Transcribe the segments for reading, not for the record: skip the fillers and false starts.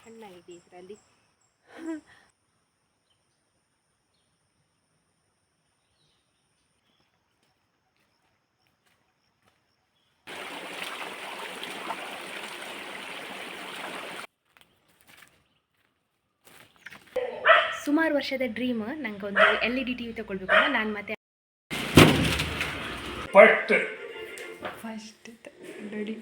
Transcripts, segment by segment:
ಹಣ್ಣಾಗಿದೆ ಇದರಲ್ಲಿ. ಸುಮಾರು ವರ್ಷದ ಡ್ರೀಮ್ ನಂಗೆ ಒಂದು LED TV ತಗೊಳ್ಬೇಕು ಅಂತ. ನಾನು ಮತ್ತೆ ಫಸ್ಟ್ ರೆಡಿ.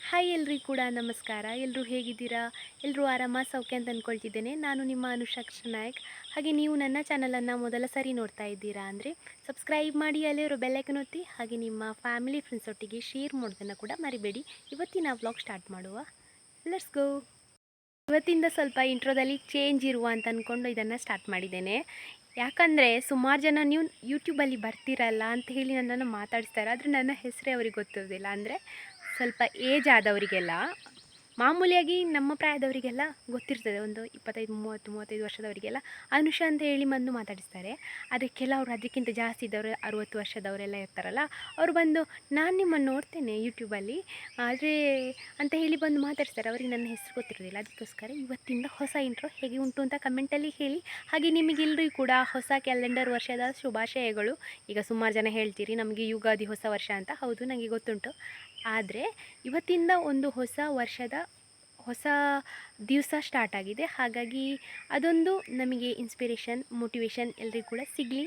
ಹಾಯ್ ಎಲ್ರಿಗೂ ಕೂಡ ನಮಸ್ಕಾರ. ಎಲ್ಲರೂ ಹೇಗಿದ್ದೀರಾ? ಎಲ್ಲರೂ ಆರಾಮ ಸೌಖ್ಯ ಅಂತ ಅಂದ್ಕೊಳ್ತಿದ್ದೇನೆ. ನಾನು ನಿಮ್ಮ ಅನುಷಾಕ್ಷ ನಾಯಕ್. ಹಾಗೆ ನೀವು ನನ್ನ ಚಾನಲನ್ನು ಮೊದಲ ಸಾರಿ ನೋಡ್ತಾ ಇದ್ದೀರಾ ಅಂದರೆ ಸಬ್ಸ್ಕ್ರೈಬ್ ಮಾಡಿ, ಅಲ್ಲಿರೋ ಬೆಲ್ಲೈಕನ್ ಒತ್ತಿ, ಹಾಗೆ ನಿಮ್ಮ ಫ್ಯಾಮಿಲಿ ಫ್ರೆಂಡ್ಸ್ ಒಟ್ಟಿಗೆ ಶೇರ್ ಮಾಡೋದನ್ನು ಕೂಡ ಮರಿಬೇಡಿ. ಇವತ್ತಿನ ವ್ಲಾಗ್ ಸ್ಟಾರ್ಟ್ ಮಾಡುವ. Let's go. ಇವತ್ತಿಂದ ಸ್ವಲ್ಪ ಇಂಟ್ರೋದಲ್ಲಿ ಚೇಂಜ್ ಇರುವ ಅಂತ ಅಂದ್ಕೊಂಡು ಇದನ್ನು ಸ್ಟಾರ್ಟ್ ಮಾಡಿದ್ದೇನೆ. ಯಾಕಂದರೆ ಸುಮಾರು ಜನ ನೀವು ಯೂಟ್ಯೂಬಲ್ಲಿ ಬರ್ತಿರಲ್ಲ ಅಂತ ಹೇಳಿ ನನ್ನನ್ನು ಮಾತಾಡಿಸ್ತಾರೆ. ಆದರೆ ನನ್ನ ಹೆಸರೇ ಅವ್ರಿಗೆ ಗೊತ್ತಿರೋದಿಲ್ಲ. ಅಂದರೆ ಸ್ವಲ್ಪ ಏಜ್ ಆದವರಿಗೆಲ್ಲ, ಮಾಮೂಲಿಯಾಗಿ ನಮ್ಮ ಪ್ರಾಯದವರಿಗೆಲ್ಲ ಗೊತ್ತಿರ್ತದೆ. ಒಂದು 25-30-35 ವರ್ಷದವರಿಗೆಲ್ಲ ಅನುಷಾ ಅಂತ ಹೇಳಿ ಬಂದು ಮಾತಾಡಿಸ್ತಾರೆ. ಆದರೆ ಕೆಲವರು ಅದಕ್ಕಿಂತ ಜಾಸ್ತಿ ಇದ್ದವರು 60 ವರ್ಷದವರೆಲ್ಲ ಇರ್ತಾರಲ್ಲ, ಅವರು ಬಂದು ನಾನು ನಿಮ್ಮನ್ನು ನೋಡ್ತೇನೆ ಯೂಟ್ಯೂಬಲ್ಲಿ ಆದರೆ ಅಂತ ಹೇಳಿ ಬಂದು ಮಾತಾಡಿಸ್ತಾರೆ. ಅವರಿಗೆ ನನ್ನ ಹೆಸರು ಗೊತ್ತಿರೋದಿಲ್ಲ. ಅದಕ್ಕೋಸ್ಕರ ಇವತ್ತಿಂದ ಹೊಸ ಇಂಟ್ರೋ ಹೇಗೆ ಉಂಟು ಅಂತ ಕಮೆಂಟಲ್ಲಿ ಹೇಳಿ. ಹಾಗೆ ನಿಮಗೆಲ್ಲರಿಗೂ ಕೂಡ ಹೊಸ ಕ್ಯಾಲೆಂಡರ್ ವರ್ಷದ ಶುಭಾಶಯಗಳು. ಈಗ ಸುಮಾರು ಜನ ಹೇಳ್ತೀರಿ ನಮಗೆ ಯುಗಾದಿ ಹೊಸ ವರ್ಷ ಅಂತ. ಹೌದು, ನನಗೆ ಗೊತ್ತುಂಟು. ಆದರೆ ಇವತ್ತಿಂದ ಒಂದು ಹೊಸ ವರ್ಷದ ಹೊಸ ದಿವಸ ಸ್ಟಾರ್ಟ್ ಆಗಿದೆ. ಹಾಗಾಗಿ ಅದೊಂದು ನಮಗೆ ಇನ್ಸ್ಪಿರೇಷನ್, ಮೋಟಿವೇಶನ್ ಎಲ್ಲರಿಗೂ ಕೂಡ ಸಿಗಲಿ.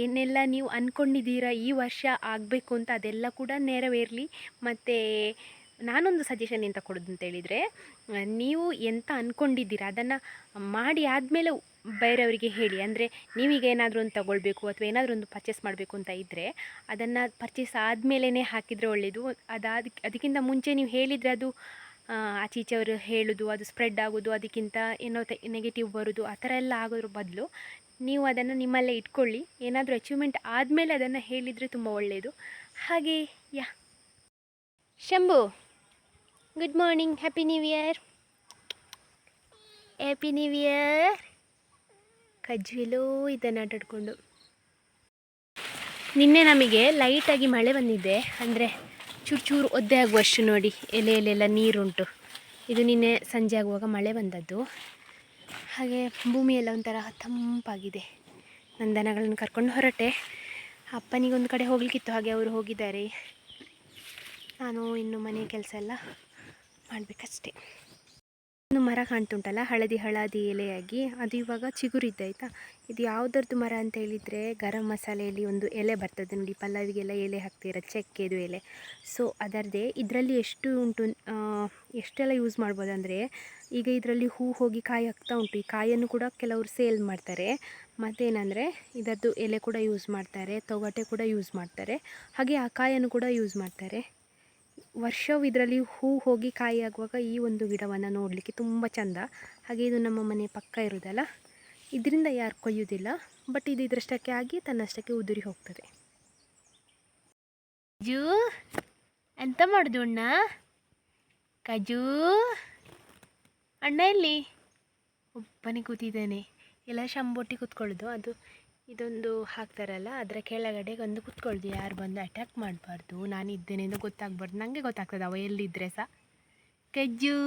ಏನೆಲ್ಲ ನೀವು ಅಂದ್ಕೊಂಡಿದ್ದೀರಾ ಈ ವರ್ಷ ಆಗಬೇಕು ಅಂತ ಅದೆಲ್ಲ ಕೂಡ ನೆರವೇರಲಿ. ಮತ್ತು ನಾನೊಂದು ಸಜೆಷನ್ ಎಂತ ಕೊಡೋದು ಅಂತೇಳಿದರೆ, ನೀವು ಎಂತ ಅಂದ್ಕೊಂಡಿದ್ದೀರಾ ಅದನ್ನು ಮಾಡಿ ಆದಮೇಲೆ ಬೇರೆಯವರಿಗೆ ಹೇಳಿ. ಅಂದರೆ ನೀವೀಗ ಏನಾದರೂ ಒಂದು ತಗೊಳ್ಬೇಕು ಅಥವಾ ಏನಾದರೂ ಒಂದು ಪರ್ಚೇಸ್ ಮಾಡಬೇಕು ಅಂತ ಇದ್ದರೆ ಅದನ್ನು ಪರ್ಚೇಸ್ ಆದಮೇಲೇ ಹಾಕಿದರೆ ಒಳ್ಳೆಯದು. ಅದಕ್ಕಿಂತ ಮುಂಚೆ ನೀವು ಹೇಳಿದರೆ ಅದು ಆಚೀಚೆಯವರು ಹೇಳೋದು, ಅದು ಸ್ಪ್ರೆಡ್ ಆಗೋದು, ಅದಕ್ಕಿಂತ ಏನೋ ನೆಗೆಟಿವ್ ಬರೋದು, ಆ ಥರ ಎಲ್ಲ ಆಗೋದ್ರ ಬದಲು ನೀವು ಅದನ್ನು ನಿಮ್ಮಲ್ಲೇ ಇಟ್ಕೊಳ್ಳಿ. ಏನಾದರೂ ಅಚೀವ್ಮೆಂಟ್ ಆದಮೇಲೆ ಅದನ್ನು ಹೇಳಿದರೆ ತುಂಬ ಒಳ್ಳೆಯದು. ಹಾಗೆ Shambhu, good morning, happy new year. Happy new year. ಕಜ್ಜಿಲೋ ಇದನ್ನು ಆಟಾಡಿಕೊಂಡು. ನಿನ್ನೆ ನಮಗೆ ಲೈಟಾಗಿ ಮಳೆ ಬಂದಿದೆ. ಅಂದರೆ ಚೂರು ಒದ್ದೆ ಆಗುವಷ್ಟು ನೋಡಿ, ಎಲೆಯಲ್ಲೆಲ್ಲ ನೀರುಂಟು. ಇದು ನಿನ್ನೆ ಸಂಜೆ ಆಗುವಾಗ ಮಳೆ ಬಂದದ್ದು. ಹಾಗೆ ಭೂಮಿಯೆಲ್ಲ ಒಂಥರ ತಂಪಾಗಿದೆ. ನನ್ನ ದನಗಳನ್ನು ಕರ್ಕೊಂಡು ಹೊರಟೆ. ಅಪ್ಪನಿಗೊಂದು ಕಡೆ ಹೋಗಲಿಕ್ಕಿತ್ತು, ಹಾಗೆ ಅವರು ಹೋಗಿದ್ದಾರೆ. ನಾನು ಇನ್ನು ಮನೆ ಕೆಲಸ ಎಲ್ಲ ಮಾಡಬೇಕಷ್ಟೆ. ಒಂದು ಮರ ಕಾಣ್ತುಂಟಲ್ಲ, ಹಳದಿ ಎಲೆಯಾಗಿ, ಅದು ಇವಾಗ ಚಿಗುರಿದ್ದಾಯ್ತಾ. ಇದು ಯಾವುದರದ್ದು ಮರ ಅಂತ ಹೇಳಿದರೆ ಗರಂ ಮಸಾಲೆಯಲ್ಲಿ ಒಂದು ಎಲೆ ಬರ್ತದೆ ನೋಡಿ, ಪಲ್ಲವಿಗೆಲ್ಲ ಎಲೆ ಹಾಕ್ತೀರ, ಚಕ್ಕೆದು ಎಲೆ. ಸೊ ಅದರದ್ದೇ. ಇದರಲ್ಲಿ ಎಷ್ಟು ಉಂಟು, ಎಷ್ಟೆಲ್ಲ ಯೂಸ್ ಮಾಡ್ಬೋದು ಅಂದರೆ, ಈಗ ಇದರಲ್ಲಿ ಹೂ ಹೋಗಿ ಕಾಯಿ ಆಗ್ತಾ ಉಂಟು. ಈ ಕಾಯಿಯನ್ನು ಕೂಡ ಕೆಲವರು ಸೇಲ್ ಮಾಡ್ತಾರೆ. ಮತ್ತೇನೆಂದರೆ ಇದರದ್ದು ಎಲೆ ಕೂಡ ಯೂಸ್ ಮಾಡ್ತಾರೆ, ತೊಗಟೆ ಕೂಡ ಯೂಸ್ ಮಾಡ್ತಾರೆ, ಹಾಗೆ ಆ ಕಾಯನ್ನು ಕೂಡ ಯೂಸ್ ಮಾಡ್ತಾರೆ. ವರ್ಷವೂ ಇದರಲ್ಲಿ ಹೂ ಹೋಗಿ ಕಾಯಿ ಆಗುವಾಗ ಈ ಒಂದು ಗಿಡವನ್ನು ನೋಡಲಿಕ್ಕೆ ತುಂಬ ಚೆಂದ. ಹಾಗೆ ಇದು ನಮ್ಮ ಮನೆ ಪಕ್ಕ ಇರೋದಲ್ಲ, ಇದರಿಂದ ಯಾರು ಕೊಯ್ಯೋದಿಲ್ಲ. ಬಟ್ ಇದು ಇದರಷ್ಟಕ್ಕೆ ಆಗಿ ತನ್ನಷ್ಟಕ್ಕೆ ಉದುರಿ ಹೋಗ್ತದೆ. ಕಜು ಎಂತ ಮಾಡೋದು ಅಣ್ಣ? ಕಜು ಅಣ್ಣ ಎಲ್ಲಿ? ಒಬ್ಬನೇ ಕೂತಿದ್ದಾನೆ. ಎಲ್ಲ ಶಂಬೊಟ್ಟಿ ಕೂತ್ಕೊಳ್ಳೋದು. ಅದು ಇದೊಂದು ಹಾಕ್ತಾರಲ್ಲ, ಅದರ ಕೆಳಗಡೆ ಒಂದು ಕೂತ್ಕೊಳ್ಳೋದು. ಯಾರು ಬಂದು ಅಟ್ಯಾಕ್ ಮಾಡಬಾರ್ದು, ನಾನು ಇದ್ದೇನೆ ಅಂತ ಗೊತ್ತಾಗಬಾರ್ದು. ನನಗೆ ಗೊತ್ತಾಗ್ತದೆ ಅವ ಎಲ್ಲಿದ್ದರೆ ಸಹ. ಕಜ್ಜು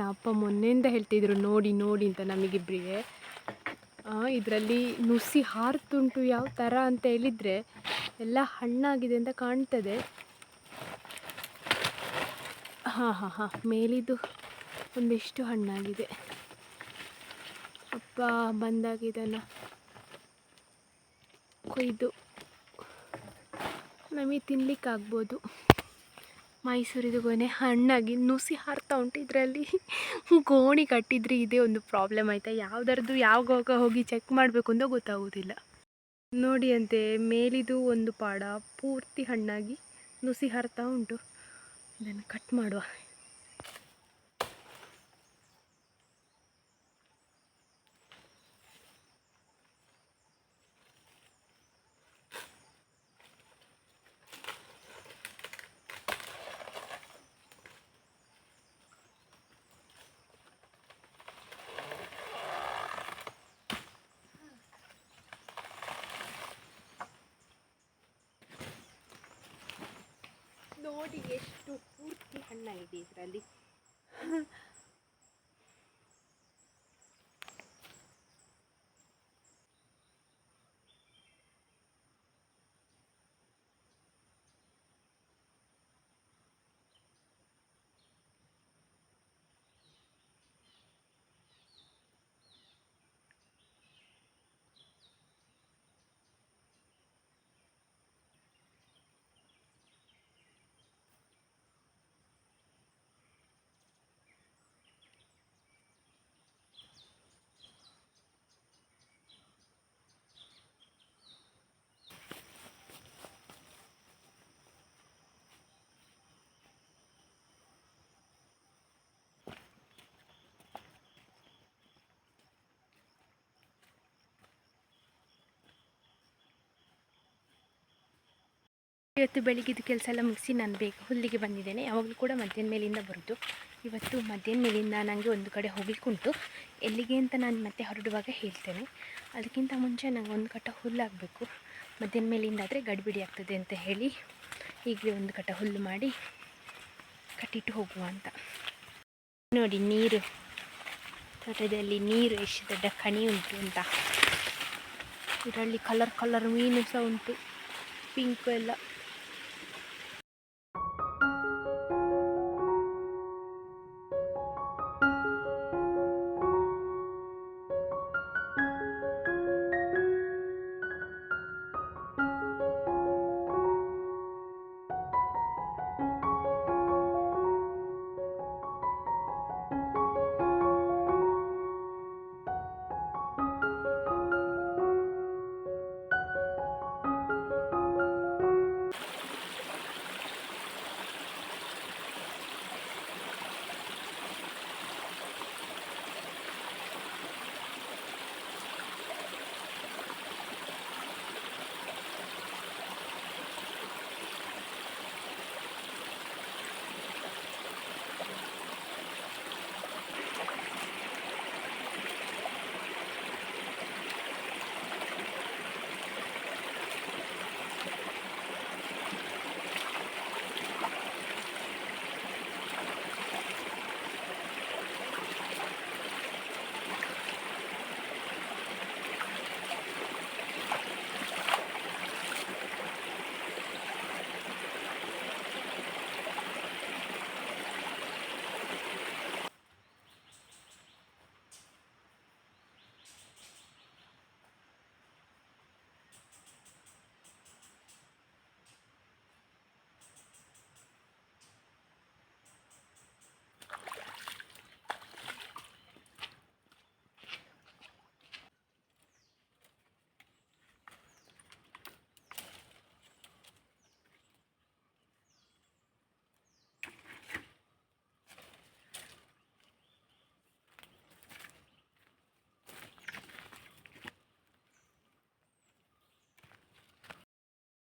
ಅಪ್ಪ ಮೊನ್ನೆಯಿಂದ ಹೇಳ್ತಿದ್ರು ನೋಡಿ ಅಂತ ನಮಗಿಬ್ಬರಿಗೆ. ಇದರಲ್ಲಿ ನುಸಿ ಹಾರ್ತುಂಟು ಯಾವ ಥರ ಅಂತ ಹೇಳಿದರೆ, ಎಲ್ಲ ಹಣ್ಣಾಗಿದೆ ಅಂತ ಕಾಣ್ತದೆ. ಹಾಂ ಮೇಲಿದ್ದು ಒಂದಿಷ್ಟು ಹಣ್ಣಾಗಿದೆ. ಅಪ್ಪ ಬಂದಾಗ ಇದನ್ನು ಕೊಯ್ದು ನಮಗೆ ತಿನ್ನಲಿಕ್ಕಾಗ್ಬೋದು. ಮೈಸೂರಿದು ಗೊನೆ ಹಣ್ಣಾಗಿ ನುಸಿ ಹಾರ್ತಾ ಉಂಟು. ಇದರಲ್ಲಿ ಗೋಣಿ ಕಟ್ಟಿದರೆ ಇದೇ ಒಂದು ಪ್ರಾಬ್ಲಮ್ ಆಯಿತಾ. ಯಾವುದರದ್ದು ಯಾವಾಗ ಹೋಗಿ ಚೆಕ್ ಮಾಡಬೇಕು ಅಂತ ಗೊತ್ತಾಗೋದಿಲ್ಲ. ನೋಡಿ ಅಂತೆ ಮೇಲಿದು ಒಂದು ಪಾಡ ಪೂರ್ತಿ ಹಣ್ಣಾಗಿ ನುಸಿ ಹಾರ್ತಾ ಉಂಟು. ಇದನ್ನು ಕಟ್ ಮಾಡುವ. ನೋಡಿ ಎಷ್ಟು ಪೂರ್ತಿ ಹಣ್ಣಾಗಿದೆ ಇದರಲ್ಲಿ. ಇವತ್ತು ಬೆಳಿಗ್ಗೆದು ಕೆಲಸ ಎಲ್ಲ ಮುಗಿಸಿ ನಾನು ಬೇಗ ಹುಲ್ಲಿಗೆ ಬಂದಿದ್ದೇನೆ. ಯಾವಾಗಲೂ ಕೂಡ ಮಧ್ಯಾಹ್ನ ಮೇಲಿಂದ ಬರೋದು. ಇವತ್ತು ಮಧ್ಯಾಹ್ನ ಮೇಲಿಂದ ನನಗೆ ಒಂದು ಕಡೆ ಹೋಗಲಿಕ್ಕುಂಟು. ಎಲ್ಲಿಗೆ ಅಂತ ನಾನು ಮತ್ತೆ ಹೊರಡುವಾಗ ಹೇಳ್ತೇನೆ. ಅದಕ್ಕಿಂತ ಮುಂಚೆ ನನಗೆ ಒಂದು ಕಟ್ಟ ಹುಲ್ಲಾಗಬೇಕು. ಮಧ್ಯಾಹ್ನ ಮೇಲಿಂದ ಆದರೆ ಗಡಿಬಿಡಿ ಆಗ್ತದೆ ಅಂತ ಹೇಳಿ ಈಗಲೇ ಒಂದು ಕಟ್ಟ ಹುಲ್ಲು ಮಾಡಿ ಕಟ್ಟಿಟ್ಟು ಹೋಗುವ ಅಂತ. ನೋಡಿ ನೀರು, ತೋಟದಲ್ಲಿ ನೀರು ಎಷ್ಟು ದೊಡ್ಡ ಕಣಿ ಉಂಟು ಅಂತ. ಇದರಲ್ಲಿ ಕಲರ್ ಕಲರ್ ಮೀನು ಸಹ ಉಂಟು, ಪಿಂಕು ಎಲ್ಲ.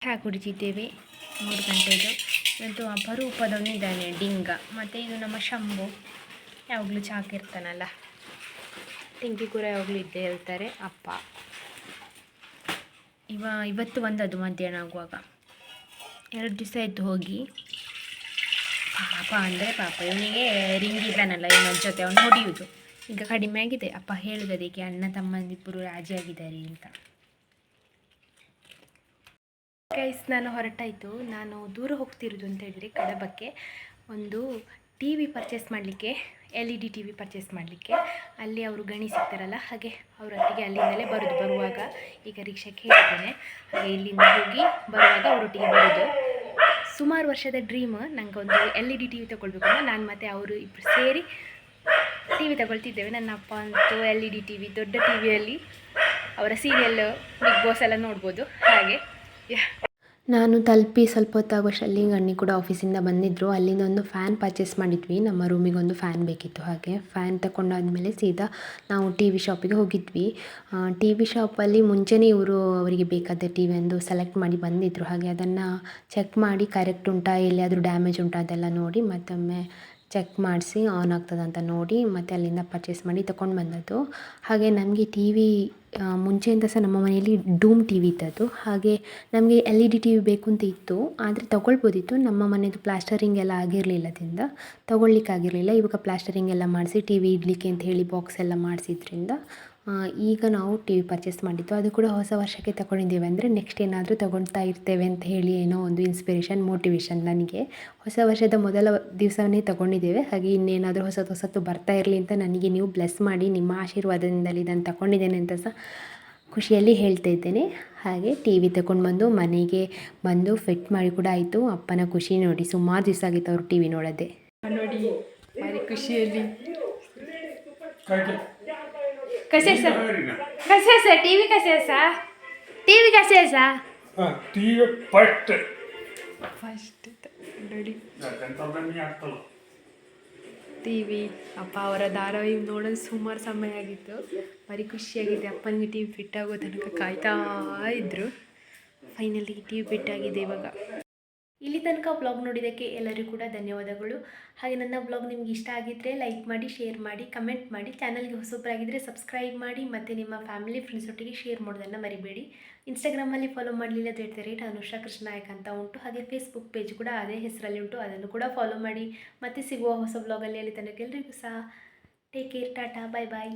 ಚಹಾ ಕುಡಿತಿದ್ದೇವೆ 3 ಗಂಟೆದು. ಇವತ್ತು ಅಪರೂಪದವನಿದ್ದಾನೆ ಡಿಂಗ. ಮತ್ತು ಇದು ನಮ್ಮ ಶಂಭು, ಯಾವಾಗಲೂ ಚಾಕಿರ್ತಾನಲ್ಲ. ಟಿಂಕಿ ಕೂಡ ಯಾವಾಗಲೂ ಇದ್ದೇ ಹೇಳ್ತಾರೆ ಅಪ್ಪ. ಇವತ್ತು ಬಂದದ್ದು ಮಧ್ಯಾಹ್ನ ಆಗುವಾಗ. 2 ದಿವಸ ಆಯಿತು ಹೋಗಿ. ಪಾಪ ಅಂದರೆ ಪಾಪ, ಇವನಿಗೆ ರಿಂಗ್ ಇದ್ದಾನಲ್ಲ ಇವನ ಜೊತೆ ಅವನು ಹೊಡೆಯುವುದು. ಈಗ ಕಡಿಮೆ ಆಗಿದೆ. ಅಪ್ಪ ಹೇಳಿದದಕ್ಕೆ ಅಣ್ಣ ತಮ್ಮಂದಿಬ್ಬರು ರಾಜಿ ಆಗಿದ್ದಾರೆ ಅಂತ. ಗೈಸ್, ನಾನು ಹೊರಟಾಯಿತು. ನಾನು ದೂರ ಹೋಗ್ತಿರೋದು ಅಂತ ಹೇಳಿದರೆ ಕಡಬಕ್ಕೆ ಒಂದು ಟಿ ವಿ ಪರ್ಚೇಸ್ ಮಾಡಲಿಕ್ಕೆ, LED TV ಪರ್ಚೇಸ್ ಮಾಡಲಿಕ್ಕೆ. ಅಲ್ಲಿ ಅವರು ಗಣಿ ಸಿಗ್ತಾರಲ್ಲ, ಹಾಗೆ ಅವರೊಟ್ಟಿಗೆ ಅಲ್ಲಿಂದಲೇ ಬರುವಾಗ ಈಗ ರಿಕ್ಷಾಕ್ಕೆ ಹೇಳಿದ್ದೇನೆ. ಹಾಗೆ ಇಲ್ಲಿಂದ ಹೋಗಿ ಬರುವಾಗ ಅವರೊಟ್ಟಿಗೆ ಬರೋದು. ಸುಮಾರು ವರ್ಷದ ಡ್ರೀಮ್ ನನಗೆ ಒಂದು LED TV ತೊಗೊಳ್ಬೇಕು ಅಂತ. ನಾನು ಮತ್ತು ಅವರು ಇಬ್ಬರು ಸೇರಿ ಟಿ ವಿ ತಗೊಳ್ತಿದ್ದೇವೆ. ನನ್ನ ಅಪ್ಪ ಅಂತೂ LED TV, ದೊಡ್ಡ ಟಿ ವಿಯಲ್ಲಿ ಅವರ ಸೀರಿಯಲ್, ಬಿಗ್ ಬಾಸ್ ಎಲ್ಲ ನೋಡ್ಬೋದು. ಹಾಗೆ ನಾನು ತಲುಪಿ ಸ್ವಲ್ಪ ಹೊತ್ತಾಗುವಷ್ಟರಲ್ಲಿ ಗಣ್ಣಿ ಕೂಡ ಆಫೀಸಿಂದ ಬಂದಿದ್ದರು. ಅಲ್ಲಿಂದ ಒಂದು ಫ್ಯಾನ್ ಪರ್ಚೇಸ್ ಮಾಡಿದ್ವಿ. ನಮ್ಮ ರೂಮಿಗೊಂದು ಫ್ಯಾನ್ ಬೇಕಿತ್ತು. ಹಾಗೆ ಫ್ಯಾನ್ ತಗೊಂಡಾದ್ಮೇಲೆ ಸೀದಾ ನಾವು ಟಿ ವಿ ಶಾಪಿಗೆ ಹೋಗಿದ್ವಿ. ಟಿ ವಿ ಶಾಪಲ್ಲಿ ಮುಂಚೆನೇ ಇವರು ಅವರಿಗೆ ಬೇಕಾದ ಟಿ ವಿ ಒಂದು ಸೆಲೆಕ್ಟ್ ಮಾಡಿ ಬಂದಿದ್ದರು. ಹಾಗೆ ಅದನ್ನು ಚೆಕ್ ಮಾಡಿ ಕರೆಕ್ಟ್ ಉಂಟಾ, ಎಲ್ಲಿಯಾದರೂ ಡ್ಯಾಮೇಜ್ ಉಂಟಾ ಅದೆಲ್ಲ ನೋಡಿ ಮತ್ತೊಮ್ಮೆ ಚೆಕ್ ಮಾಡಿಸಿ ಆನ್ ಆಗ್ತದೆ ಅಂತ ನೋಡಿ ಮತ್ತೆ ಅಲ್ಲಿಂದ ಪರ್ಚೇಸ್ ಮಾಡಿ ತೊಗೊಂಡು ಬಂದದ್ದು. ಹಾಗೆ ನಮಗೆ ಟಿ ವಿ ಮುಂಚೆಯಿಂದ ಸಹ ನಮ್ಮ ಮನೆಯಲ್ಲಿ ಡೂಮ್ ಟಿ ವಿ ಇದ್ದದ್ದು. ಹಾಗೆ ನಮಗೆ LED ಟಿ ವಿ ಬೇಕು ಅಂತ ಇತ್ತು, ಆದರೆ ತೊಗೊಳ್ಬೋದಿತ್ತು. ನಮ್ಮ ಮನೆಯದು ಪ್ಲಾಸ್ಟರಿಂಗ್ ಎಲ್ಲ ಆಗಿರಲಿಲ್ಲದಿಂದ ತೊಗೊಳ್ಲಿಕ್ಕಾಗಿರಲಿಲ್ಲ. ಇವಾಗ ಪ್ಲಾಸ್ಟರಿಂಗ್ ಎಲ್ಲ ಮಾಡಿಸಿ ಟಿ ವಿ ಇಡಲಿಕ್ಕೆ ಅಂತ ಹೇಳಿ ಬಾಕ್ಸ್ ಎಲ್ಲ ಮಾಡಿಸಿದ್ರಿಂದ ಈಗ ನಾವು ಟಿ ವಿ ಪರ್ಚೇಸ್ ಮಾಡಿದ್ದು. ಅದು ಕೂಡ ಹೊಸ ವರ್ಷಕ್ಕೆ ತಗೊಂಡಿದ್ದೇವೆ, ಅಂದರೆ ನೆಕ್ಸ್ಟ್ ಏನಾದರೂ ತಗೊಳ್ತಾ ಇರ್ತೇವೆ ಅಂತ ಹೇಳಿ ಏನೋ ಒಂದು ಇನ್ಸ್ಪಿರೇಷನ್, ಮೋಟಿವೇಶನ್ ನನಗೆ. ಹೊಸ ವರ್ಷದ ಮೊದಲ ದಿವಸವೇ ತಗೊಂಡಿದ್ದೇವೆ. ಹಾಗೆ ಇನ್ನೇನಾದರೂ ಹೊಸತು ಬರ್ತಾ ಇರಲಿ ಅಂತ ನನಗೆ ನೀವು ಬ್ಲೆಸ್ ಮಾಡಿ, ನಿಮ್ಮ ಆಶೀರ್ವಾದದಿಂದಲೇ ಇದನ್ನು ತಗೊಂಡಿದ್ದೇನೆ ಅಂತ ಸಹ ಖುಷಿಯಲ್ಲಿ ಹೇಳ್ತಾ ಇದ್ದೇನೆ. ಹಾಗೆ ಟಿ ವಿ ತಗೊಂಡು ಬಂದು ಮನೆಗೆ ಬಂದು ಫಿಟ್ ಮಾಡಿ ಕೂಡ ಆಯಿತು. ಅಪ್ಪನ ಖುಷಿ ನೋಡಿ, ಸುಮಾರು ದಿವಸ ಆಗಿತ್ತು ಅವರು ಟಿ ವಿ ನೋಡೋದೆ. ನೋಡಿ ಭಾರಿ ಖುಷಿಯಲ್ಲಿ कसे असा टीव्ही कसे असा टीव्ही कसे असा टीव्ही फस्ट ನೋಡಿ ಟಿ ವಿ ಅಪ್ಪ ಅವರ ಧಾರಾವಾಹಿ ನೋಡೋದು ಸುಮಾರು ಸಮಯ ಆಗಿತ್ತು. ಭಾರಿ ಖುಷಿಯಾಗಿದೆ. ಅಪ್ಪನಿಗೆ ಟಿ ವಿ ಫಿಟ್ ಆಗೋ ತನಕ ಕಾಯ್ತಾ ಇದ್ದರು. ಫೈನಲಿ ಟಿ ವಿ ಫಿಟ್ ಆಗಿದೆ ಇವಾಗ. ಇಲ್ಲಿ ತನಕ ಬ್ಲಾಗ್ ನೋಡಿದ್ದಕ್ಕೆ ಎಲ್ಲರಿಗೂ ಕೂಡ ಧನ್ಯವಾದಗಳು. ಹಾಗೆ ನನ್ನ ಬ್ಲಾಗ್ ನಿಮ್ಗೆ ಇಷ್ಟ ಆಗಿದ್ದರೆ ಲೈಕ್ ಮಾಡಿ, ಶೇರ್ ಮಾಡಿ, ಕಮೆಂಟ್ ಮಾಡಿ. ಚಾನಲ್ಗೆ ಹೊಸಬರಾಗಿದ್ದರೆ ಸಬ್ಸ್ಕ್ರೈಬ್ ಮಾಡಿ ಮತ್ತು ನಿಮ್ಮ ಫ್ಯಾಮಿಲಿ ಫ್ರೆಂಡ್ಸ್ ಒಟ್ಟಿಗೆ ಶೇರ್ ಮಾಡೋದನ್ನು ಮರಿಬೇಡಿ. ಇನ್ಸ್ಟಾಗ್ರಾಮಲ್ಲಿ ಫಾಲೋ ಮಾಡಲಿಲ್ಲ @ಅನುಷಾ ಕೃಷ್ಣ ನಾಯಕ್ ಅಂತ ಉಂಟು. ಹಾಗೆ ಫೇಸ್ಬುಕ್ ಪೇಜ್ ಕೂಡ ಅದೇ ಹೆಸರಲ್ಲಿ ಉಂಟು, ಅದನ್ನು ಕೂಡ ಫಾಲೋ ಮಾಡಿ. ಮತ್ತೆ ಸಿಗುವ ಹೊಸ ಬ್ಲಾಗಲ್ಲಿ. ಅಲ್ಲಿ ತನಕ ಎಲ್ರಿಗೂ ಸಹ ಟೇಕ್ ಕೇರ್, ಟಾಟಾ, ಬಾಯ್ ಬಾಯ್.